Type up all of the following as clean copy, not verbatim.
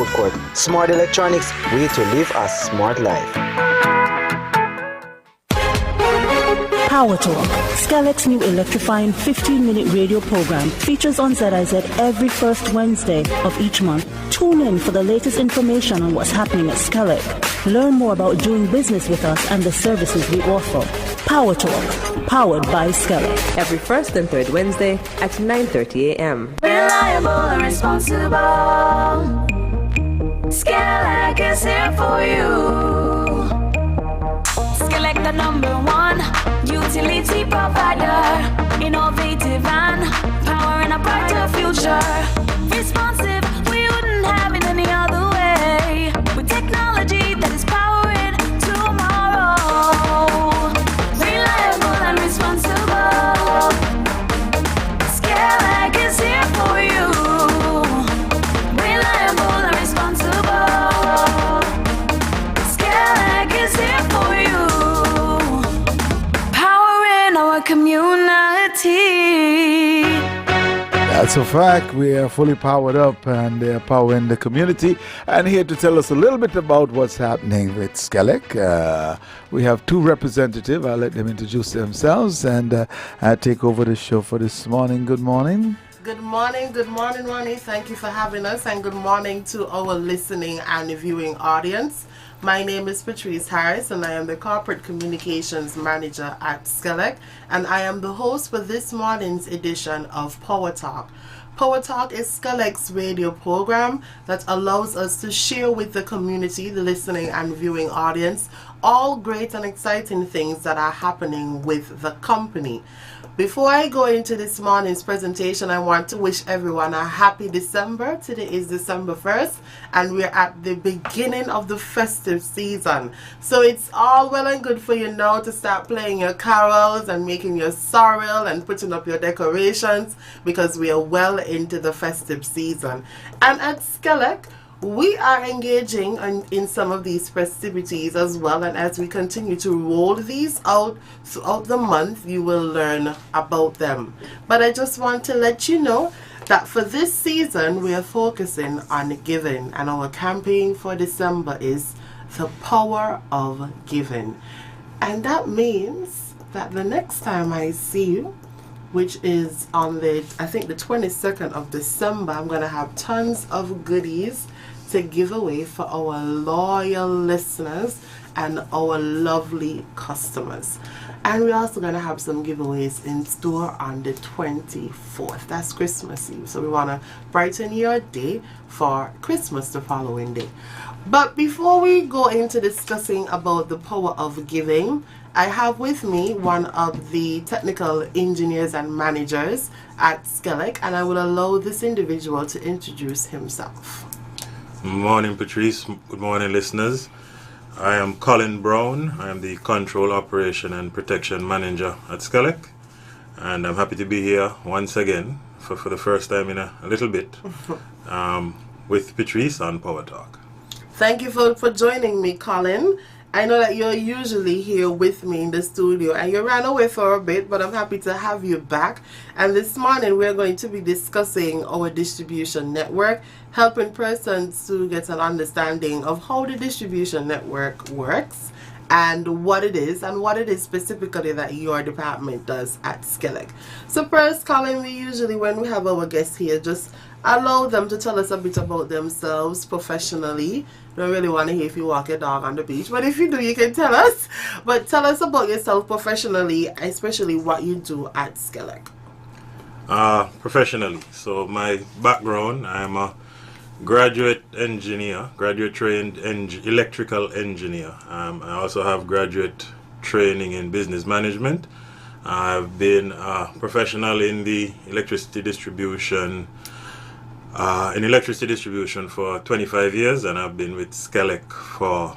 food court. Smart Electronics, way to live a smart life. PowerTalk, SKELEC's new electrifying 15-minute radio program, features on ZIZ every first Wednesday of each month. Tune in for the latest information on what's happening at SKELEC. Learn more about doing business with us and the services we offer. PowerTalk, powered by SKELEC. Every first and third Wednesday at 9:30 a.m. Reliable and responsible. SKELEC is here for you. SKELEC, the #1 utility provider, innovative and powering a brighter future. Responsive, we wouldn't have it any other way. With technology that is powering tomorrow. Reliable and responsible. SKELEC is here for you. Reliable and responsible. SKELEC is here for you. Our community. That's a fact. We are fully powered up and they are powering the community. And here to tell us a little bit about what's happening with SKELEC, we have two representatives. I'll let them introduce themselves and take over the show for this morning. Good morning. Good morning, Ronnie. Thank you for having us, and good morning to our listening and viewing audience. My name is Patrice Harris, and I am the Corporate Communications Manager at SKELEC, and I am the host for this morning's edition of PowerTalk. PowerTalk is SKELEC's radio program that allows us to share with the community, the listening and viewing audience, all great and exciting things that are happening with the company. Before I go into this morning's presentation, I want to wish everyone a happy December. Today is December 1st, and we're at the beginning of the festive season. So it's all well and good for you now to start playing your carols and making your sorrel and putting up your decorations, because we are well into the festive season. And at SKELEC, we are engaging in some of these festivities as well, and as we continue to roll these out throughout the month, you will learn about them. But I just want to let you know that for this season, we are focusing on giving, and our campaign for December is the power of giving. And that means that the next time I see you, which is on the 22nd of December, I'm going to have tons of goodies to give away for our loyal listeners and our lovely customers. And we're also going to have some giveaways in store on the 24th. That's Christmas Eve. So we want to brighten your day for Christmas the following day. But before we go into discussing about the power of giving, I have with me one of the technical engineers and managers at SKELEC, and I will allow this individual to introduce himself. Good morning, Patrice. Good morning, listeners. I am Colin Brown. I am the Control Operation and Protection Manager at SKELEC, and I'm happy to be here once again for the first time in a little bit with Patrice on PowerTalk. Thank you for joining me, Colin. I know that you're usually here with me in the studio, and you ran away for a bit, but I'm happy to have you back. And this morning we're going to be discussing our distribution network, helping persons to get an understanding of how the distribution network works and what it is specifically that your department does at SKELEC. So first, Colin, we usually, when we have our guests here, just allow them to tell us a bit about themselves professionally. Don't really want to hear if you walk your dog on the beach, but if you do, you can tell us. But tell us about yourself professionally, especially what you do at SKELEC. Professionally, so my background, I'm a graduate engineer, graduate trained electrical engineer. I also have graduate training in business management. I've been a professional in the electricity distribution for 25 years, and I've been with SKELEC for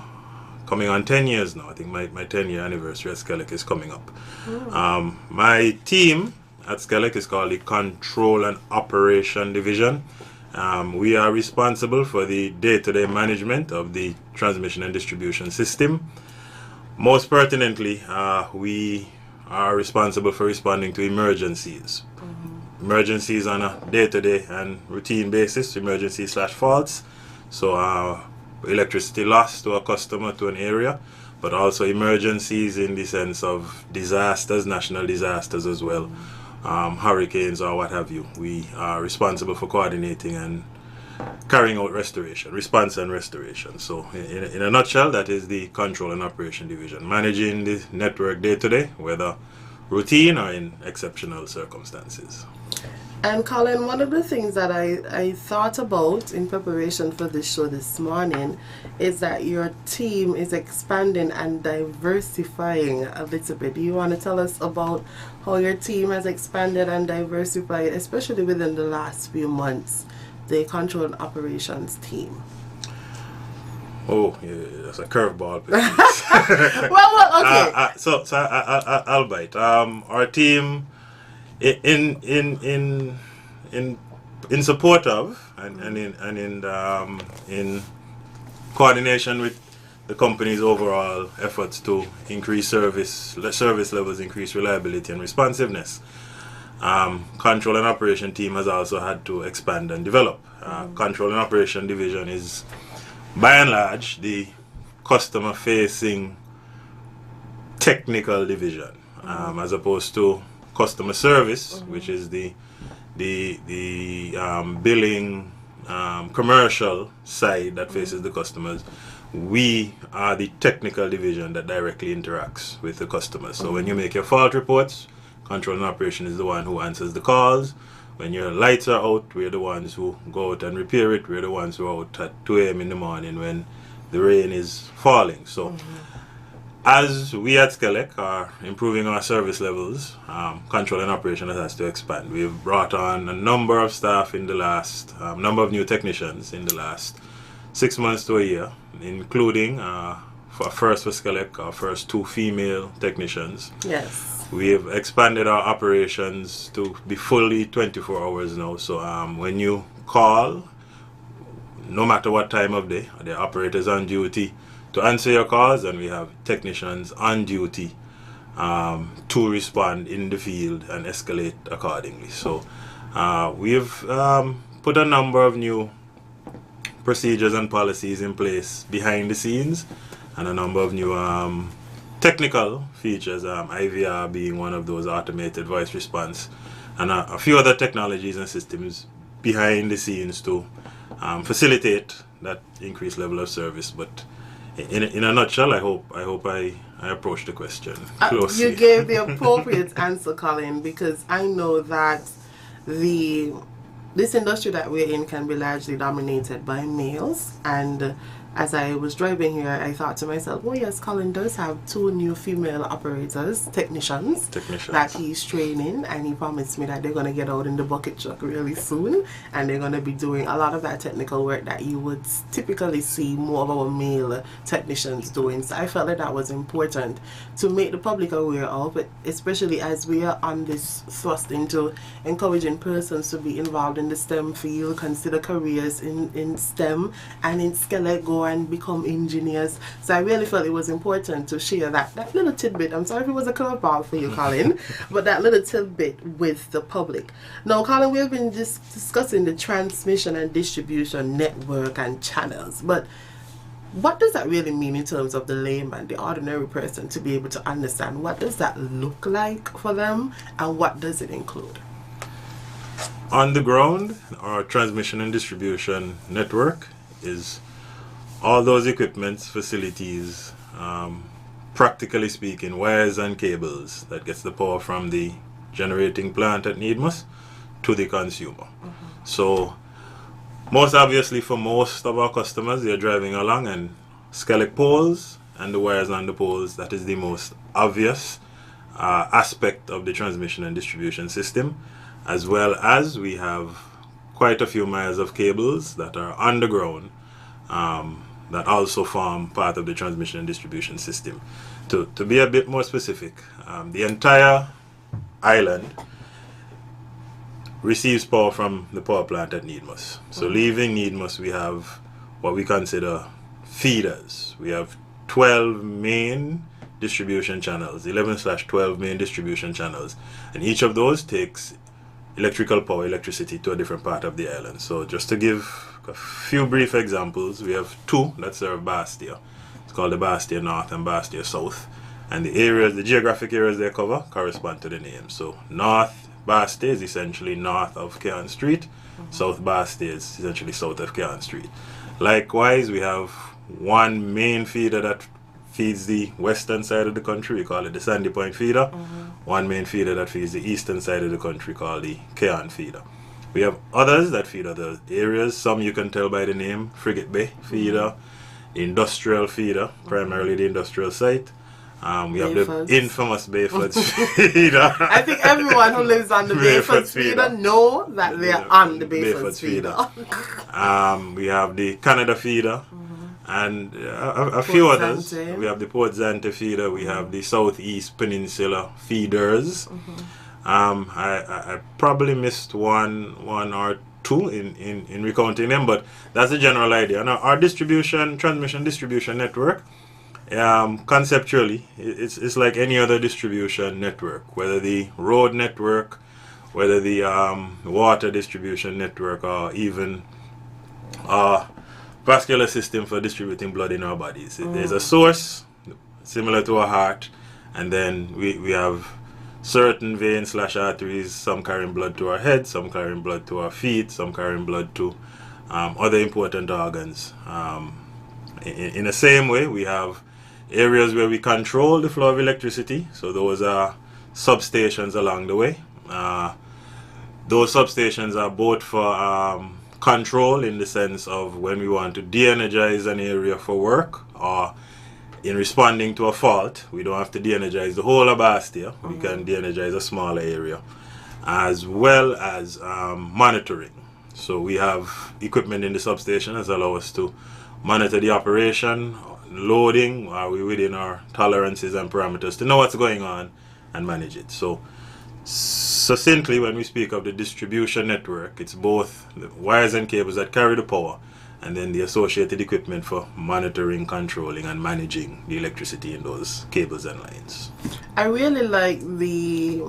coming on 10 years now. I think my 10-year anniversary at SKELEC is coming up. My team at SKELEC is called the Control and Operation Division. We are responsible for the day-to-day management of the transmission and distribution system. Most pertinently, we are responsible for responding to emergencies. Emergencies on a day-to-day and routine basis, emergencies/faults, So electricity loss to a customer, to an area, but also emergencies in the sense of disasters, national disasters as well, hurricanes or what have you. We are responsible for coordinating and carrying out restoration, response and restoration. So in a nutshell, that is the control and operation division, managing the network day to day, whether routine or in exceptional circumstances. And Colin, one of the things that I thought about in preparation for this show this morning is that your team is expanding and diversifying a little bit. Do you want to tell us about how your team has expanded and diversified, especially within the last few months, the control and operations team? Oh, yeah, that's a curveball. well, okay. So I'll bite. Our team, in support of and in coordination with the company's overall efforts to increase service levels, increase reliability and responsiveness, control and operation team has also had to expand and develop. Control and operation division is, by and large, the customer-facing technical division, as opposed to customer service, which is the billing, commercial side that faces the customers. We are the technical division that directly interacts with the customers. So when you make your fault reports, control and operation is the one who answers the calls. When your lights are out, we're the ones who go out and repair it. We're the ones who are out at 2 a.m. in the morning when the rain is falling. So as we at SKELEC are improving our service levels, control and operation has to expand. We've brought on a number of staff in the last, number of new technicians in the last 6 months to a year, including for SKELEC, our first 2 female technicians. Yes. We have expanded our operations to be fully 24 hours now. So when you call, no matter what time of day, the operators on duty to answer your calls, and we have technicians on duty to respond in the field and escalate accordingly. So we've put a number of new procedures and policies in place behind the scenes, and a number of new technical features, IVR being one of those, automated voice response, and a few other technologies and systems behind the scenes to facilitate that increased level of service. But in a nutshell, I hope I approached the question closely. You gave the appropriate answer, Colin, because I know that this industry that we're in can be largely dominated by males, and as I was driving here, I thought to myself, well, yes, Colin does have 2 new female operators, technicians that he's training, and he promised me that they're going to get out in the bucket truck really soon, and they're going to be doing a lot of that technical work that you would typically see more of our male technicians doing. So I felt that was important to make the public aware of, but especially as we are on this thrust into encouraging persons to be involved in the STEM field, consider careers in STEM, and in SKELEC go and become engineers. So I really felt it was important to share that little tidbit. I'm sorry if it was a curveball for you, Colin, but that little tidbit with the public. Now, Colin, we've been just discussing the transmission and distribution network and channels, but what does that really mean in terms of the layman, the ordinary person, to be able to understand? What does that look like for them, and what does it include? On the ground, our transmission and distribution network is all those equipments, facilities, practically speaking, wires and cables that gets the power from the generating plant at Needmus to the consumer. So most obviously for most of our customers, they're driving along and SKELEC poles and the wires on the poles, that is the most obvious aspect of the transmission and distribution system, as well as we have quite a few miles of cables that are underground that also form part of the transmission and distribution system. To be a bit more specific, the entire island receives power from the power plant at Needmus. So leaving Needmus, we have what we consider feeders. We have 12 main distribution channels, 11/12 main distribution channels, and each of those takes electrical power, electricity, to a different part of the island. So just to give a few brief examples. We have two that serve Bastia. It's called the Bastia North and Bastia South. And the areas, the geographic areas they cover correspond to the name. So North Bastia is essentially north of Kearn Street. South Bastia is essentially south of Kearn Street. Likewise, we have one main feeder that feeds the western side of the country. We call it the Sandy Point feeder. One main feeder that feeds the eastern side of the country called the Kearn feeder. We have others that feed other areas. Some you can tell by the name, Frigate Bay feeder, the industrial feeder, primarily the industrial site. We have the infamous Bayfords feeder. I think everyone who lives on the Bayfords feeder know that they are on the Bayfords feeder. We have the Canada feeder and a few others. We have the Port Zante feeder. We have the Southeast Peninsula feeders. I probably missed one or two in recounting them, but that's the general idea. Now, our transmission distribution network, conceptually, it's like any other distribution network, whether the road network, whether the water distribution network, or even vascular system for distributing blood in our bodies. There's a source similar to a heart, and then we have certain veins/arteries, some carrying blood to our head, some carrying blood to our feet, some carrying blood to other important organs. In the same way, we have areas where we control the flow of electricity, so those are substations along the way. Those substations are both for control in the sense of when we want to de-energize an area for work, or in responding to a fault. We don't have to de-energize the whole of Bastia. We can de-energize a smaller area, as well as monitoring. So we have equipment in the substation that allow us to monitor the operation, loading, are we within our tolerances and parameters to know what's going on and manage it. So succinctly, when we speak of the distribution network, it's both the wires and cables that carry the power, and then the associated equipment for monitoring, controlling, and managing the electricity in those cables and lines. I really like the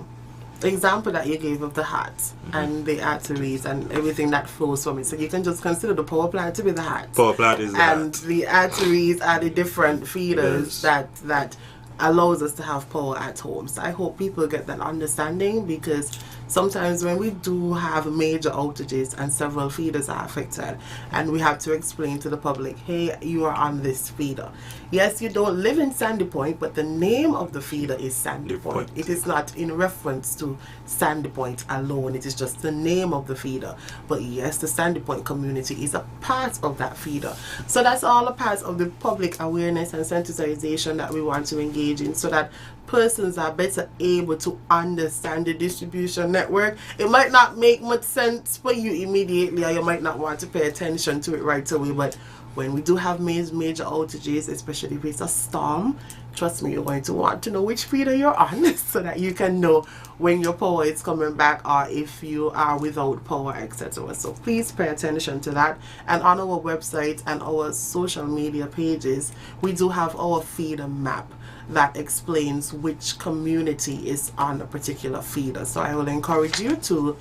example that you gave of the heart and the arteries and everything that flows from it. So you can just consider the power plant to be the heart. Power plant is the and heart. The arteries are the different feeders that allows us to have power at home. So I hope people get that understanding, because sometimes when we do have major outages and several feeders are affected, and we have to explain to the public, hey, you are on this feeder. Yes, you don't live in Sandy Point, but the name of the feeder is Sandy Point. It is not in reference to Sandy Point alone. It is just the name of the feeder. But yes, the Sandy Point community is a part of that feeder. So that's all a part of the public awareness and sensitization that we want to engage in, so that persons are better able to understand the distribution network. It might not make much sense for you immediately, or you might not want to pay attention to it right away, but when we do have major outages, especially if it's a storm, trust me, you're going to want to know which feeder you're on so that you can know when your power is coming back, or if you are without power, etc. So please pay attention to that. And on our website and our social media pages, we do have our feeder map that explains which community is on a particular feeder. So I will encourage you to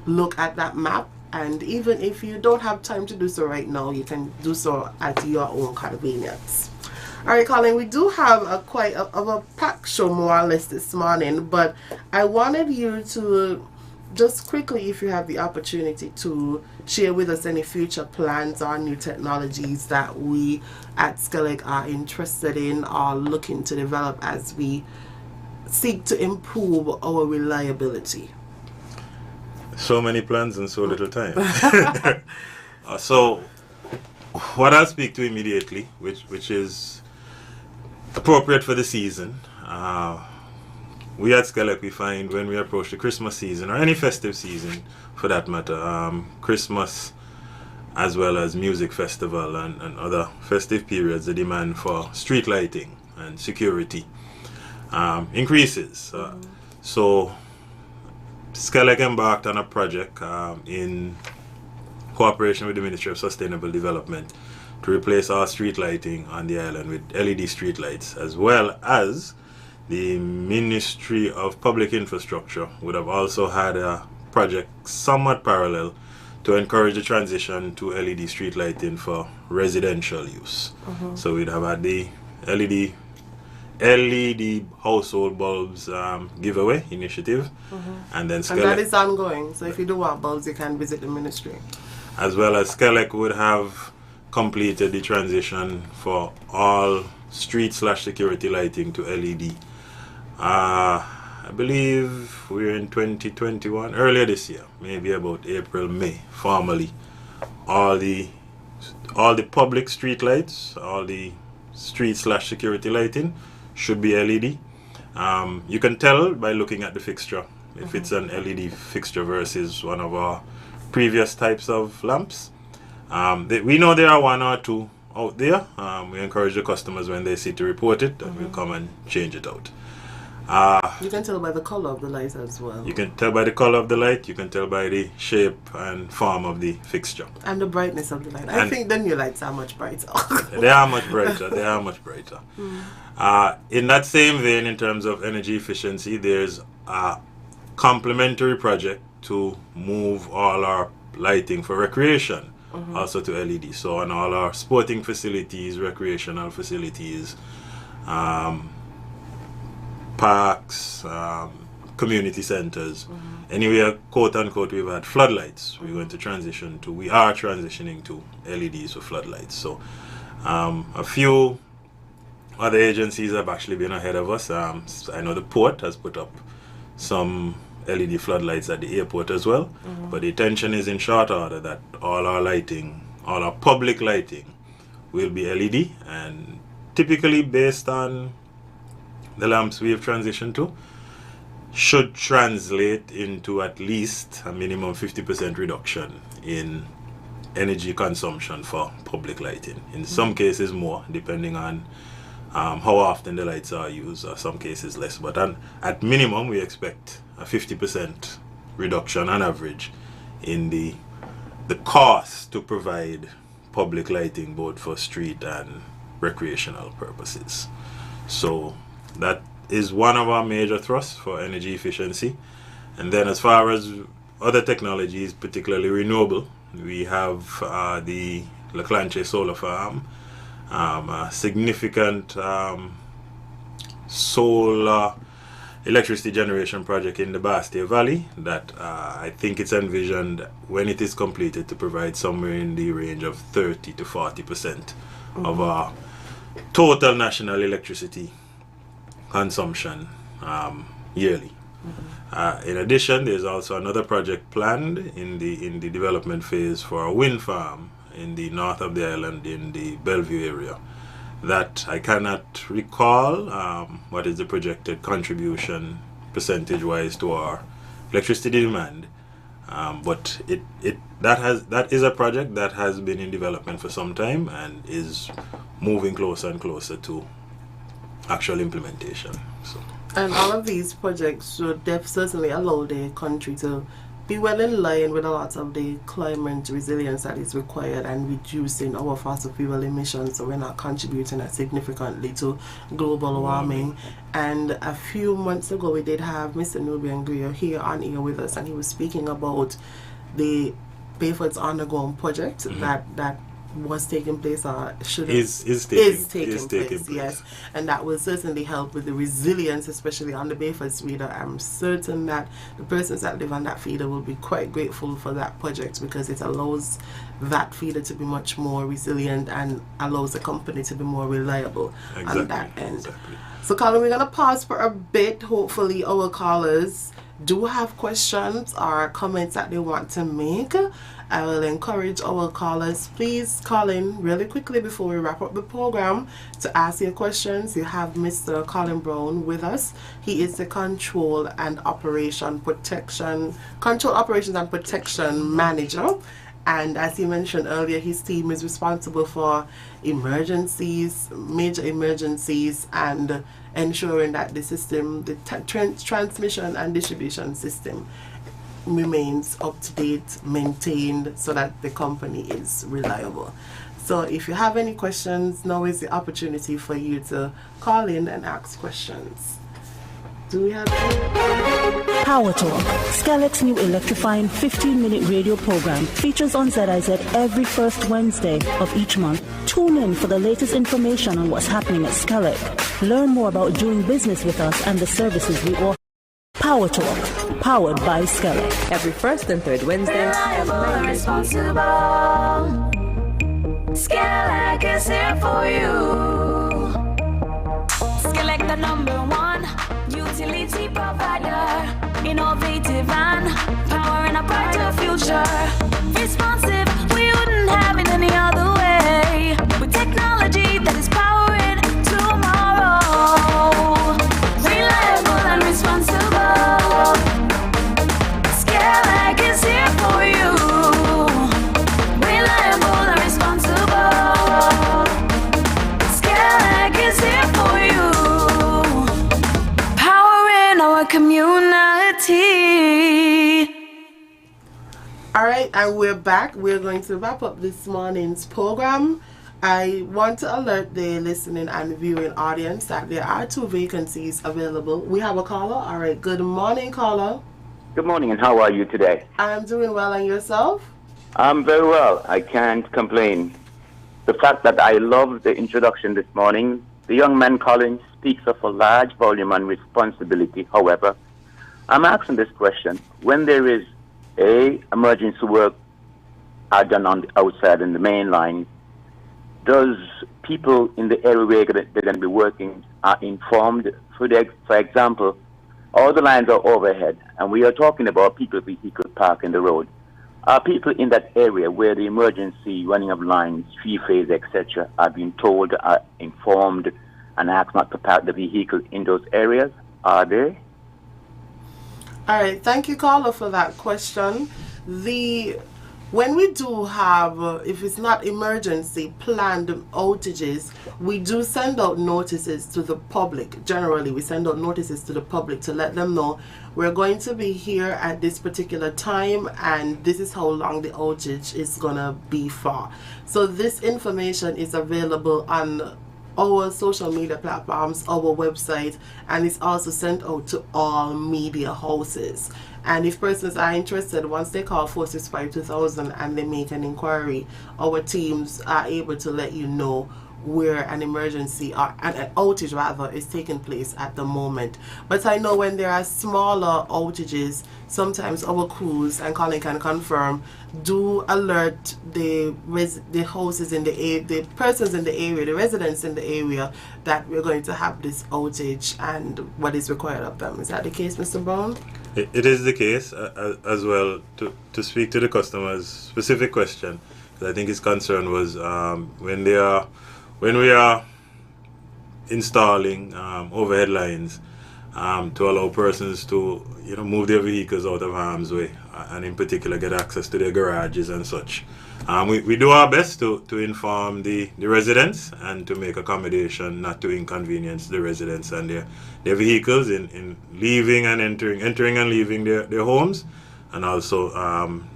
look at that map, and even if you don't have time to do so right now, you can do so at your own convenience. Alright, Colin, we do have quite a packed show more or less this morning, but I wanted you to just quickly, if you have the opportunity, to share with us any future plans or new technologies that we at SKELEC are interested in or looking to develop as we seek to improve our reliability. So many plans and so little time. So what I'll speak to immediately, which is appropriate for the season, we at SKELEC, we find when we approach the Christmas season, or any festive season for that matter, Christmas as well as music festival and other festive periods, the demand for street lighting and security increases. So SKELEC embarked on a project in cooperation with the Ministry of Sustainable Development to replace our street lighting on the island with LED street lights, as well as the Ministry of Public Infrastructure would have also had a project somewhat parallel to encourage the transition to LED street lighting for residential use. So we'd have had the LED household bulbs giveaway initiative, and then And that is ongoing. So if you do want bulbs, you can visit the ministry. as well as SKELEC would have completed the transition for all street/security lighting to LED. I believe we're in 2021, earlier this year, maybe about April, May, formally. All the public street lights, all the street/security lighting should be LED. You can tell by looking at the fixture if it's an LED fixture versus one of our previous types of lamps. We know there are one or two out there. We encourage the customers when they see to report it, and we'll come and change it out. You can tell by the color of the light as well. You can tell by the color of the light, you can tell by the shape and form of the fixture. And the brightness of the light. I think the new lights are much brighter. They are much brighter. They are much brighter. In that same vein, in terms of energy efficiency, there's a complementary project to move all our lighting for recreation also to LED. So on all our sporting facilities, recreational facilities, parks, community centers, anywhere, quote unquote, we've had floodlights. We are transitioning to LEDs for floodlights. So a few other agencies have actually been ahead of us. I know the port has put up some LED floodlights at the airport as well, but the intention is in short order that all our lighting, all our public lighting will be LED, and typically based on the lamps we have transitioned to, should translate into at least a minimum 50% reduction in energy consumption for public lighting. In some cases more, depending on how often the lights are used, or some cases less. But at minimum, we expect a 50% reduction on average in the cost to provide public lighting, both for street and recreational purposes. So that is one of our major thrusts for energy efficiency. And then as far as other technologies, particularly renewable, we have the La Clanche Solar Farm, a significant solar electricity generation project in the Bastia Valley that I think it's envisioned, when it is completed, to provide somewhere in the range of 30 to 40% of our total national electricity consumption yearly. In addition, there's also another project planned in the development phase for a wind farm in the north of the island, in the Bellevue area, that I cannot recall what is the projected contribution percentage-wise to our electricity demand, but that is a project that has been in development for some time and is moving closer and closer to actual implementation. So. And all of these projects should certainly allow the country to be well in line with a lot of the climate resilience that is required, and reducing our fossil fuel emissions, so we're not contributing as significantly to global warming. And a few months ago we did have Mr. Nubian Greer here on air with us, and he was speaking about the Bayford's Underground project that was taking place, or is taking place, yes, and that will certainly help with the resilience, especially on the Bayford's feeder. I'm certain that the persons that live on that feeder will be quite grateful for that project, because it allows that feeder to be much more resilient and allows the company to be more reliable on that end. Exactly. So Colin, we're going to pause for a bit. Hopefully our callers do have questions or comments that they want to make. I will encourage our callers, please call in really quickly before we wrap up the program to ask your questions. You have Mr. Colin Brown with us. He is the Control Operations and Protection Manager. And as he mentioned earlier, his team is responsible for emergencies, major emergencies, and ensuring that the system, the transmission and distribution system, remains up to date, maintained, so that the company is reliable. So if you have any questions, now is the opportunity for you to call in and ask questions. Do we have PowerTalk, SKELEC's new electrifying 15-minute radio program, features on ZIZ every first Wednesday of each month. Tune in for the latest information on what's happening at SKELEC. Learn more about doing business with us and the services we offer. PowerTalk, powered by SKELEC. Every first and third Wednesday. Reliable and responsible. SKELEC is here for you. SKELEC, the #1 utility provider. Innovative and powering a brighter future. Responsive, we wouldn't have it any other way. With technology that is powering tomorrow. Reliable and responsible. SKELEC is here for you. Reliable and responsible. SKELEC is here for you. Powering our community. All right, and we're back. We're going to wrap up this morning's program. I want to alert the listening and viewing audience that there are 2 vacancies available. We have a caller. All right, good morning, caller. Good morning, and how are you today? I'm doing well, and yourself? I'm very well. I can't complain. The fact that I love the introduction this morning, the young man calling speaks of a large volume and responsibility. However, I'm asking this question. When there is emergency work are done on the outside in the main line, does people in the area where they're going to be working are informed? For example, all the lines are overhead, and we are talking about people vehicle park in the road. Are people in that area where the emergency running of lines, 3-phase, etc., are being told, are informed, and asked not to park the vehicle in those areas? Are they? All right, thank you, caller, for that question. When we do have, if it's not emergency, planned outages, we do send out notices to the public. Generally, we send out notices to the public to let them know we're going to be here at this particular time, and this is how long the outage is going to be for. So this information is available on our social media platforms, our website, and it's also sent out to all media houses. And if persons are interested, once they call 465-2000 and they make an inquiry, our teams are able to let you know where an emergency or an outage rather is taking place at the moment. But I know when there are smaller outages, sometimes our crews, and Colin can confirm, do alert the houses in the persons in the area, the residents in the area, that we're going to have this outage and what is required of them. Is that the case, Mr. Brown? It is the case as well. To speak to the customer's specific question, because I think his concern was when we are installing overhead lines to allow persons to move their vehicles out of harm's way, and in particular get access to their garages and such. We do our best to inform the residents and to make accommodation not to inconvenience the residents and their vehicles in leaving and entering and leaving their homes, and also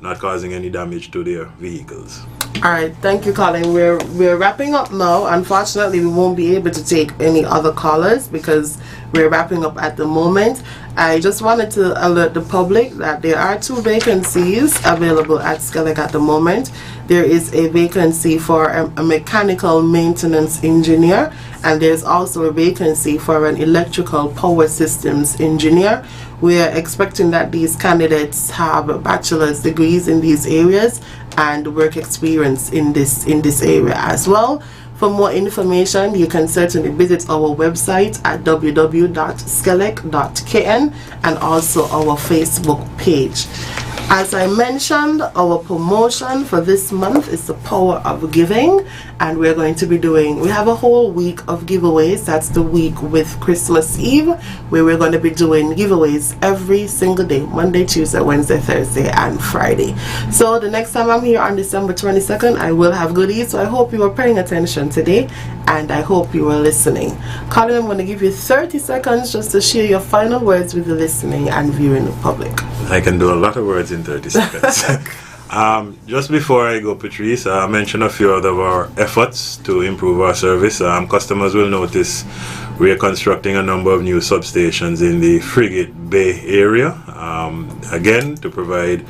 not causing any damage to their vehicles. All right, thank you, Colin. We're wrapping up now. Unfortunately, we won't be able to take any other callers because we're wrapping up at the moment. I just wanted to alert the public that there are 2 vacancies available at SKELEC at the moment. There is a vacancy for a mechanical maintenance engineer, and there's also a vacancy for an electrical power systems engineer. We are expecting that these candidates have bachelor's degrees in these areas and work experience in this area as well. For more information, you can certainly visit our website at www.skelec.kn and also our Facebook page. As I mentioned, our promotion for this month is the Power of Giving, and we have a whole week of giveaways. That's the week with Christmas Eve, where we're going to be doing giveaways every single day, Monday, Tuesday, Wednesday, Thursday, and Friday. So the next time I'm here on December 22nd, I will have goodies. So I hope you were paying attention today, and I hope you were listening. Colin, I'm going to give you 30 seconds just to share your final words with the listening and viewing public. I can do a lot of words in 30 seconds. Just before I go, Patrice, I mentioned a few of our efforts to improve our service. Customers will notice We are constructing a number of new substations in the Frigate Bay area, again to provide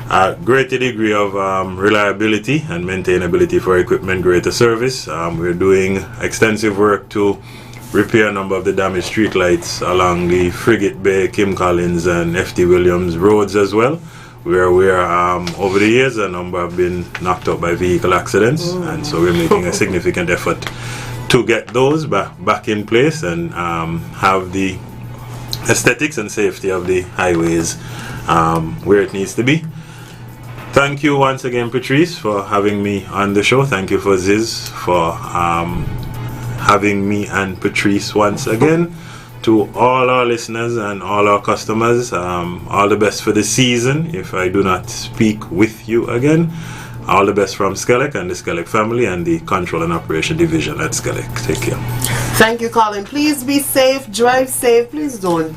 a greater degree of reliability and maintainability for equipment, greater service. We're doing extensive work to repair a number of the damaged street lights along the Frigate Bay, Kim Collins and FT Williams roads as well, where we're over the years a number have been knocked out by vehicle accidents, and so we're making a significant effort to get those back in place and have the aesthetics and safety of the highways where it needs to be. Thank you once again, Patrice, for having me on the show. Thank you for Ziz for having me and Patrice once again. To all our listeners and all our customers, all the best for the season. If I do not speak with you again, all the best from SKELEC and the SKELEC family and the Control and Operation Division at SKELEC. Take care. Thank you, Colin. Please be safe, drive safe. Please don't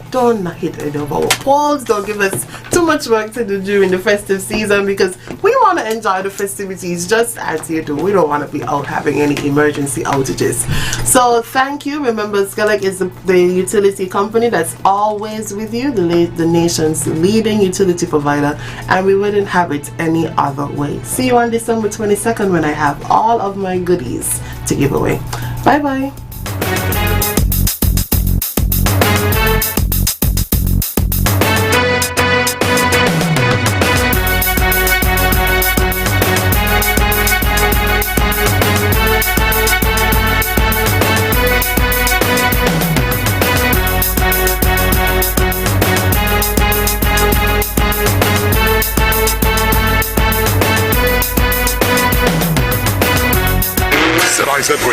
hit any of our poles. Don't give us too much work to do during the festive season, because we want to enjoy the festivities just as you do. We don't want to be out having any emergency outages. So thank you. Remember, SKELEC is the utility company that's always with you, the nation's leading utility provider, and we wouldn't have it any other way. See you on December 22nd when I have all of my goodies to give away. Bye bye.